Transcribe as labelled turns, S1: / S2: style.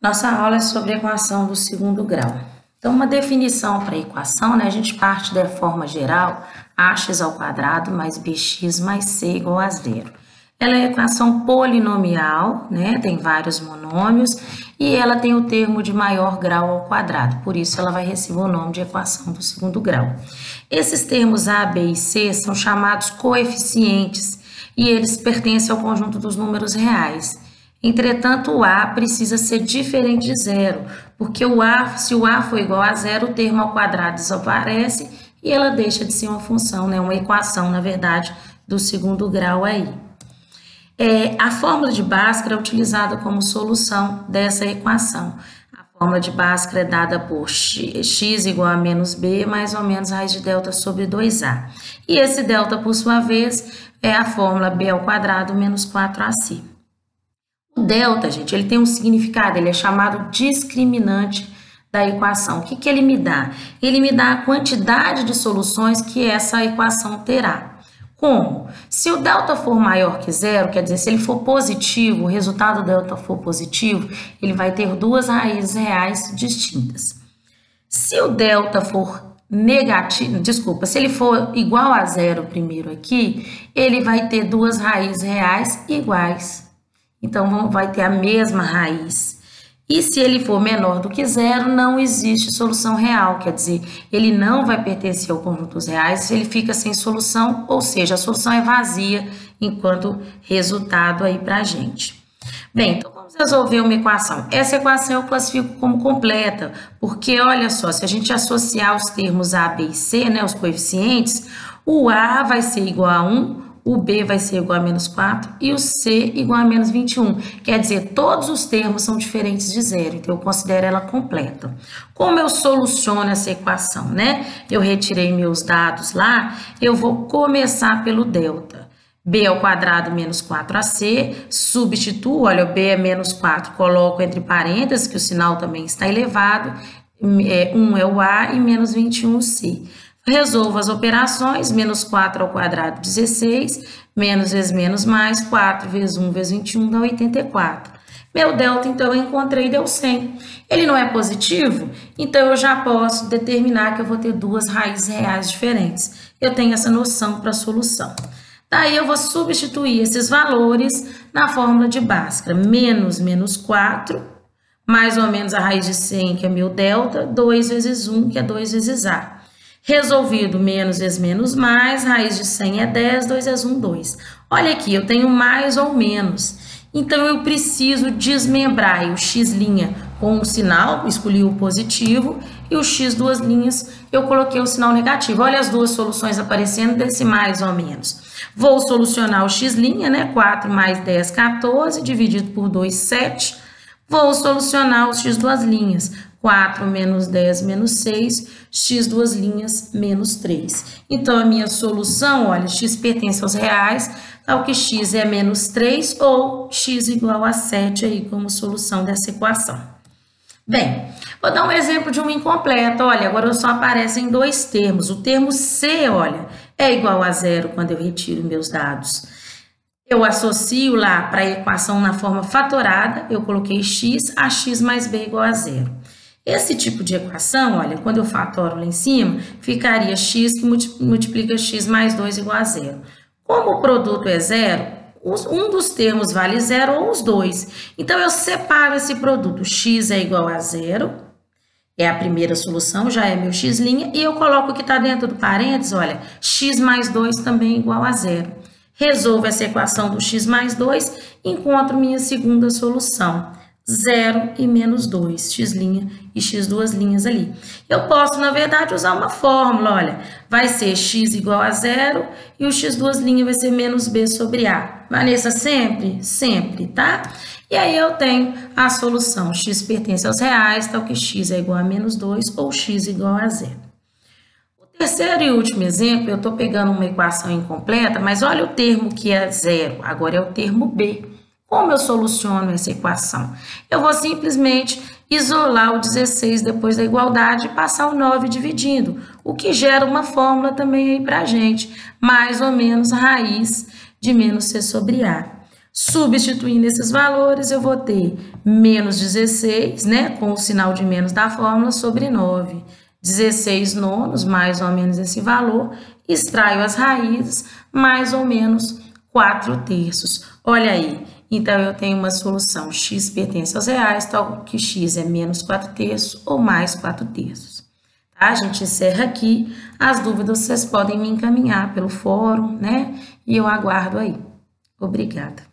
S1: Nossa aula é sobre a equação do segundo grau. Então, uma definição para a equação, né? A gente parte da forma geral, ax ao quadrado mais bx mais c igual a zero. Ela é equação polinomial, né? Tem vários monômios e ela tem o termo de maior grau ao quadrado, por isso ela vai receber o nome de equação do segundo grau. Esses termos a, b e c são chamados coeficientes e eles pertencem ao conjunto dos números reais. Entretanto, o a precisa ser diferente de zero, porque se o a for igual a zero, o termo ao quadrado desaparece e ela deixa de ser uma função, né? Uma equação, na verdade, do segundo grau aí. A fórmula de Bhaskara é utilizada como solução dessa equação. A fórmula de Bhaskara é dada por x igual a menos b mais ou menos raiz de delta sobre 2a. E esse delta, por sua vez, é a fórmula b ao quadrado menos 4ac. O delta, gente, ele tem um significado, ele é chamado discriminante da equação. O que ele me dá? Ele me dá a quantidade de soluções que essa equação terá. Como? Se o delta for maior que zero, quer dizer, se ele for positivo, o resultado do delta for positivo, ele vai ter duas raízes reais distintas. Se o delta for negativo, se ele for igual a zero primeiro aqui, ele vai ter duas raízes reais iguais. Então, vai ter a mesma raiz. E se ele for menor do que zero, não existe solução real, quer dizer, ele não vai pertencer ao conjunto dos reais, ele fica sem solução, ou seja, a solução é vazia enquanto resultado aí pra gente. Bem, então vamos resolver uma equação. Essa equação eu classifico como completa, porque olha só, se a gente associar os termos a, b e c, né, os coeficientes, o a vai ser igual a 1, o b vai ser igual a menos 4 e o c igual a menos 21. Quer dizer, todos os termos são diferentes de zero, então eu considero ela completa. Como eu soluciono essa equação, né? Eu retirei meus dados lá, eu vou começar pelo delta. B ao quadrado menos 4ac, substituo, olha, b é menos 4, coloco entre parênteses, que o sinal também está elevado, 1 é o a e menos 21 o c. Resolvo as operações, menos 4 ao quadrado, 16, menos vezes menos mais, 4 vezes 1 vezes 21 dá 84. Meu delta, então, eu encontrei, deu 100. Ele não é positivo, então eu já posso determinar que eu vou ter duas raízes reais diferentes. Eu tenho essa noção para a solução. Daí eu vou substituir esses valores na fórmula de Bhaskara. Menos 4, mais ou menos a raiz de 100, que é meu delta, 2 vezes 1, que é 2 vezes a. Resolvido, menos vezes menos mais, raiz de 100 é 10, 2 vezes 1, 2. Olha aqui, eu tenho mais ou menos. Então, eu preciso desmembrar o x' com um sinal, escolhi o positivo, e o x duas linhas, eu coloquei o sinal negativo. Olha as duas soluções aparecendo desse mais ou menos. Vou solucionar o x', né? 4 mais 10, 14, dividido por 2, 7. Vou solucionar os x duas linhas. 4 menos 10 menos 6, x duas linhas menos 3. Então, a minha solução, olha, x pertence aos reais, tal que x é menos 3 ou x igual a 7 aí como solução dessa equação. Bem, vou dar um exemplo de uma incompleta. Olha, agora só aparecem dois termos. O termo c, olha, é igual a zero quando eu retiro meus dados. Eu associo lá para a equação na forma fatorada, eu coloquei x, a x mais b igual a zero. Esse tipo de equação, olha, quando eu fatoro lá em cima, ficaria x que multiplica x mais 2 igual a zero. Como o produto é zero, um dos termos vale zero ou os dois. Então, eu separo esse produto. X é igual a zero, é a primeira solução, já é meu x', e eu coloco o que está dentro do parênteses, olha, x mais 2 também é igual a zero. Resolvo essa equação do x mais 2, encontro minha segunda solução. 0 e menos 2, x' e x duas linhas ali. Eu posso, na verdade, usar uma fórmula, olha, vai ser x igual a 0 e o x duas linhas vai ser menos b sobre a. Vanessa, sempre? Sempre, tá? E aí eu tenho a solução, x pertence aos reais, tal que x é igual a menos 2 ou x igual a 0. O terceiro e último exemplo, eu estou pegando uma equação incompleta, mas olha o termo que é 0, agora é o termo b. Como eu soluciono essa equação? Eu vou simplesmente isolar o 16 depois da igualdade e passar o 9 dividindo, o que gera uma fórmula também aí para a gente, mais ou menos raiz de menos c sobre a. Substituindo esses valores, eu vou ter menos 16, né, com o sinal de menos da fórmula, sobre 9. 16 nonos, mais ou menos esse valor, extraio as raízes, mais ou menos 4 terços. Olha aí, então eu tenho uma solução x pertence aos reais, tal que x é menos 4 terços ou mais 4 terços. Tá? A gente encerra aqui, as dúvidas vocês podem me encaminhar pelo fórum, né, e eu aguardo aí. Obrigada.